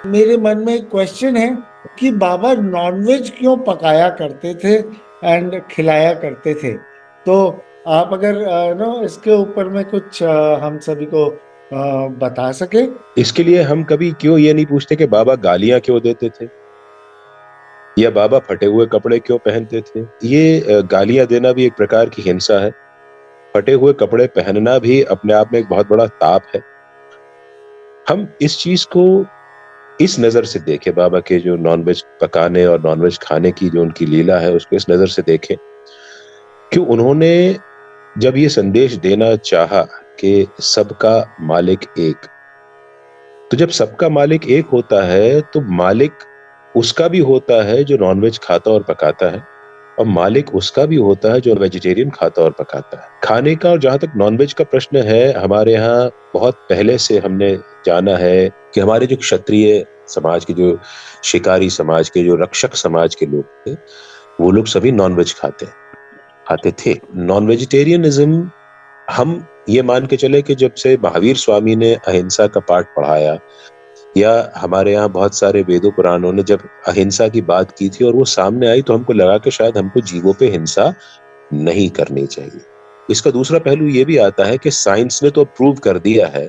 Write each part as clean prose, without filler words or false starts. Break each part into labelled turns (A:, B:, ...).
A: मेरे मन में एक क्वेश्चन है कि बाबा नॉनवेज क्यों पकाया करते थे एंड खिलाया करते थे। तो आप अगर नो इसके ऊपर में कुछ हम सभी को बता सके।
B: इसके लिए हम कभी क्यों ये नहीं पूछते कि बाबा गालियां क्यों देते थे, या बाबा फटे हुए कपड़े क्यों पहनते थे। ये गालियां देना भी एक प्रकार की हिंसा है। फटे हुए कपड़े पहनना भी अपने आप में एक बहुत बड़ा ताप है। हम इस चीज को इस नजर से देखें, बाबा के जो नॉनवेज पकाने और नॉनवेज खाने की जो उनकी लीला है उसको इस नजर से देखें कि उन्होंने जब ये संदेश देना चाहा कि सबका मालिक एक, तो जब सबका मालिक एक होता है तो मालिक उसका भी होता है जो नॉनवेज खाता और पकाता है, और मालिक उसका भी होता है जो वेजिटेरियन खाता और पकाता है। खाने का, और जहां तक नॉनवेज का प्रश्न है, हमारे यहाँ बहुत पहले से हमने जाना है कि हमारे जो क्षत्रिय समाज के, जो शिकारी समाज के, जो रक्षक समाज के लोग थे, वो लोग सभी नॉनवेज खाते थे। नॉन वेजिटेरियनिज्म, हम ये मान के चले कि जब से महावीर स्वामी ने अहिंसा का पाठ पढ़ाया, या हमारे यहाँ बहुत सारे वेदों पुराणों ने जब अहिंसा की बात की थी और वो सामने आई, तो हमको लगा कि शायद हमको जीवों पे हिंसा नहीं करनी चाहिए। इसका दूसरा पहलू ये भी आता है कि साइंस ने तो प्रूव कर दिया है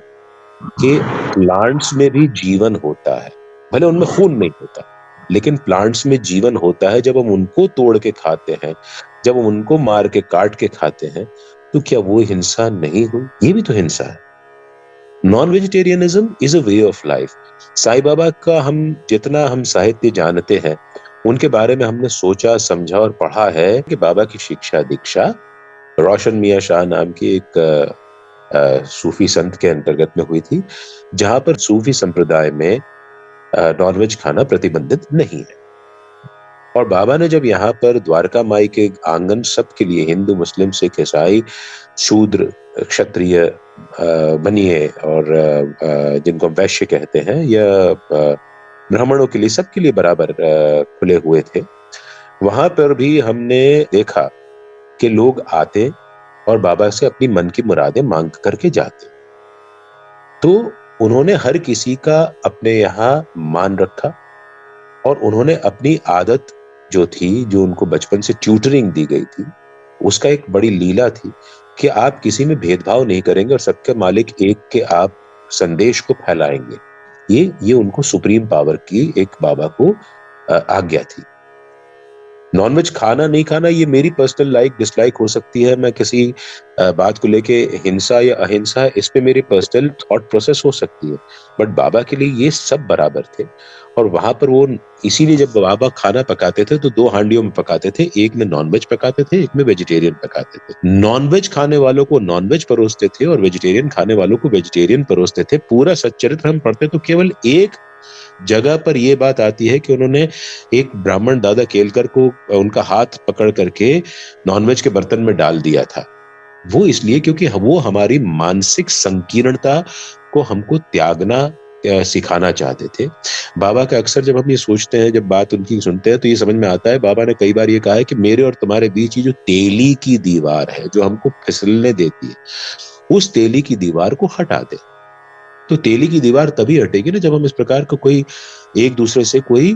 B: कि प्लांट्स में भी जीवन होता है। भले उनमें खून नहीं होता, लेकिन प्लांट्स में जीवन होता है। जब हम उनको तोड़ के खाते हैं, जब हम उनको मार के काट के खाते हैं, तो क्या वो हिंसा नहीं हुई? ये भी तो हिंसा है। Non vegetarianism is a way of life. Sai Baba का हम जितना हम साहित्य जानते हैं, उनके बारे में हमने सोचा, समझा और पढ़ा है कि बाबा की शिक्षा दीक्षा रोशन मियां शाह नाम की एक सूफी संत के अंतर्गत में हुई थी, जहां पर सूफी संप्रदाय में नॉनवेज खाना प्रतिबंधित नहीं है। और बाबा ने जब यहाँ पर द्वारका माई के आंगन सबके लिए, हिंदू मुस्लिम सिख ईसाई शूद्र क्षत्रिय बनिए, और जिनको वैश्य कहते हैं, या ब्राह्मणों के लिए, सबके लिए बराबर खुले हुए थे, वहां पर भी हमने देखा कि लोग आते और बाबा से अपनी मन की मुरादें मांग करके जाते। तो उन्होंने हर किसी का अपने यहाँ मान रखा, और उन्होंने अपनी आदत जो थी, जो उनको बचपन से ट्यूटरिंग दी गई थी, उसका एक बड़ी लीला थी कि आप किसी में भेदभाव नहीं करेंगे और सबके मालिक एक के आप संदेश को फैलाएंगे। ये उनको सुप्रीम पावर की एक बाबा को आज्ञा थी। नॉनवेज खाना नहीं खाना, ये मेरी पर्सनल लाइक डिसलाइक हो सकती है। मैं किसी बात को लेके हिंसा या अहिंसा है, इस पे मेरी पर्सनल थॉट प्रोसेस हो सकती है, बट बाबा के लिए ये सब बराबर थे। और वहां पर वो, इसीलिए जब बाबा खाना पकाते थे तो दो हांडियों में पकाते थे, एक में नॉनवेज पकाते थे, एक में वेजिटेरियन पकाते थे। नॉनवेज खाने वालों को नॉनवेज परोसते थे और वेजिटेरियन खाने वालों को वेजिटेरियन परोसते थे। पूरा सच्चरित्र हम पढ़ते तो केवल एक जगह पर यह बात आती है कि उन्होंने एक ब्राह्मण दादा केलकर को उनका हाथ पकड़ करके नॉनवेज के बर्तन में डाल दिया था। वो इसलिए क्योंकि वो हमारी मानसिक संकीर्णता को हमको त्यागना सिखाना चाहते थे। बाबा का अक्सर जब हम ये सोचते हैं, जब बात उनकी सुनते हैं, तो ये समझ में आता है, बाबा ने कई बार ये कहा है कि मेरे और तुम्हारे बीच ये जो तेली की दीवार है, जो हमको फिसलने देती है, उस तेली की दीवार को हटा दे। तो तेली की दीवार तभी हटेगी ना जब हम इस प्रकार का कोई एक दूसरे से कोई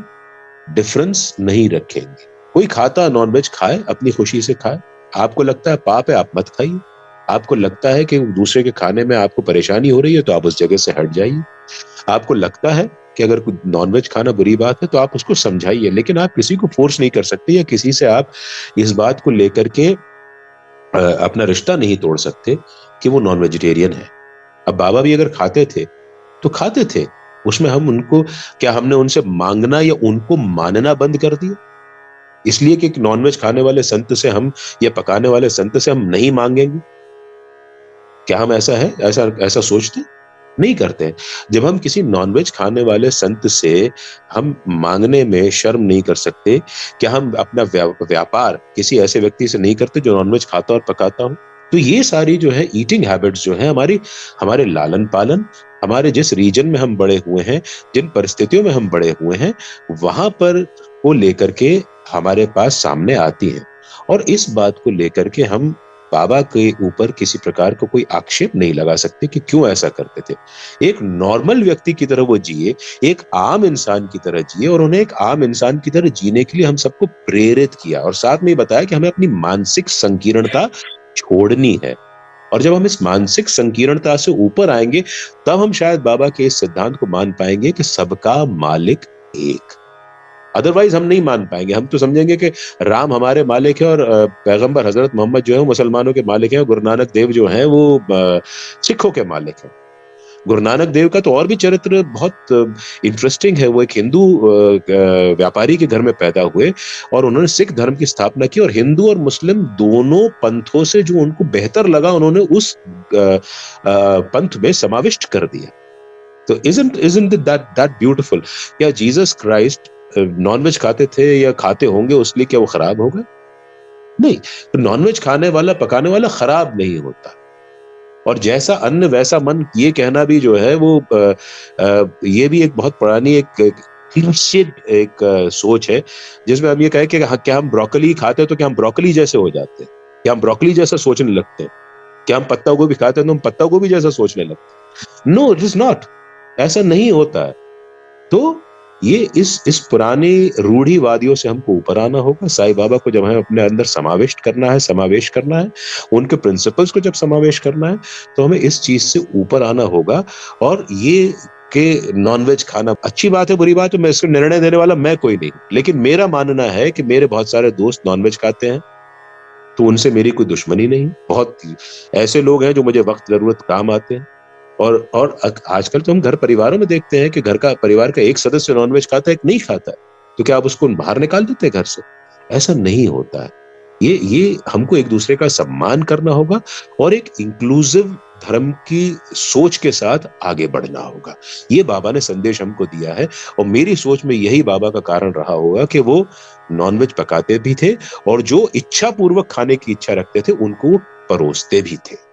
B: डिफरेंस नहीं रखेंगे। कोई खाता नॉनवेज खाए, अपनी खुशी से खाए। आपको लगता है पाप है, आप मत खाइए। आपको लगता है कि दूसरे के खाने में आपको परेशानी हो रही है, तो आप उस जगह से हट जाइए। आपको लगता है कि अगर नॉनवेज खाना बुरी बात है, तो आप उसको समझाइए, लेकिन आप किसी को फोर्स नहीं कर सकते, या किसी से आप इस बात को लेकर के अपना रिश्ता नहीं तोड़ सकते कि वो नॉन वेजिटेरियन है। अब बाबा भी अगर खाते थे तो खाते थे, उसमें हम उनको, क्या हमने उनसे मांगना या उनको मानना बंद कर दिया इसलिए कि नॉनवेज खाने वाले संत से हम, या पकाने वाले संत से हम नहीं मांगेंगे? क्या हम ऐसा है, ऐसा ऐसा सोचते नहीं करते? जब हम किसी नॉनवेज खाने वाले संत से हम मांगने में शर्म नहीं कर सकते, क्या हम अपना व्यापार किसी ऐसे व्यक्ति से नहीं करते जो नॉनवेज खाता और पकाता हो? तो ये सारी जो है ईटिंग हैबिट्स जो है हमारी, हमारे लालन पालन, हमारे जिस रीजन में हम बड़े हुए हैं, जिन परिस्थितियों में हम बड़े हुए हैं, वहां पर को लेकर के हमारे पास सामने आती है। और इस बात को लेकर के हम बाबा के ऊपर किसी प्रकार का कोई आक्षेप नहीं लगा सकते कि क्यों ऐसा करते थे। एक नॉर्मल व्यक्ति की तरह वो जिए, एक आम इंसान की तरह जिए, और उन्हें एक आम इंसान की तरह जीने के लिए हम सबको प्रेरित किया, और साथ में ये बताया कि हमें अपनी मानसिक संकीर्णता छोड़नी है। और जब हम इस मानसिक संकीर्णता से ऊपर आएंगे, तब हम शायद बाबा के इस सिद्धांत को मान पाएंगे कि सबका मालिक एक। अदरवाइज हम नहीं मान पाएंगे। हम तो समझेंगे कि राम हमारे मालिक है, और पैगंबर हजरत मोहम्मद जो है वो मुसलमानों के मालिक है, और गुरु नानक देव जो हैं वो सिखों के मालिक हैं। गुरु नानक देव का तो और भी चरित्र बहुत इंटरेस्टिंग है। वो एक हिंदू व्यापारी के घर में पैदा हुए, और उन्होंने सिख धर्म की स्थापना की, और हिंदू और मुस्लिम दोनों पंथों से जो उनको बेहतर लगा, उन्होंने उस पंथ में समाविष्ट कर दिया। तो isn't it that beautiful? क्या जीसस क्राइस्ट नॉनवेज खाते थे या खाते होंगे, उसलिए क्या वो खराब हो गए? नहीं। तो नॉनवेज खाने वाला, पकाने वाला खराब नहीं होता। और जैसा अन्न वैसा मन, ये कहना भी जो है वो ये भी एक बहुत पुरानी एक सोच है, जिसमें हम ये कहें कि क्या हम ब्रोकली खाते हैं तो क्या हम ब्रोकली जैसे हो जाते हैं, क्या हम ब्रोकली जैसा सोचने लगते हैं, क्या हम पत्ता गोभी खाते हैं तो हम पत्ता गोभी जैसा सोचने लगते हैं? No, it is not. ऐसा नहीं होता है। तो ये इस पुरानी रूढ़िवादियों से हमको ऊपर आना होगा। साईं बाबा को जब हमें अपने अंदर समावेश करना है, उनके प्रिंसिपल्स को जब समावेश करना है, तो हमें इस चीज से ऊपर आना होगा। और ये कि नॉनवेज खाना अच्छी बात है, बुरी बात है, मैं इसको निर्णय देने वाला मैं कोई नहीं। लेकिन मेरा मानना है कि मेरे बहुत सारे दोस्त नॉनवेज खाते हैं, तो उनसे मेरी कोई दुश्मनी नहीं। बहुत ऐसे लोग हैं जो मुझे वक्त जरूरत काम आते हैं। और आजकल तो हम घर परिवारों में देखते हैं कि परिवार का एक सदस्य नॉनवेज खाता है, एक नहीं खाता है, तो क्या आप उसको बाहर निकाल देते हैं घर से? ऐसा नहीं होता है। ये हमको एक दूसरे का सम्मान करना होगा, और एक इंक्लूसिव धर्म की सोच के साथ आगे बढ़ना होगा। ये बाबा ने संदेश हमको दिया है, और मेरी सोच में यही बाबा का कारण रहा होगा कि वो नॉनवेज पकाते भी थे, और जो इच्छा पूर्वक खाने की इच्छा रखते थे उनको वो परोसते भी थे।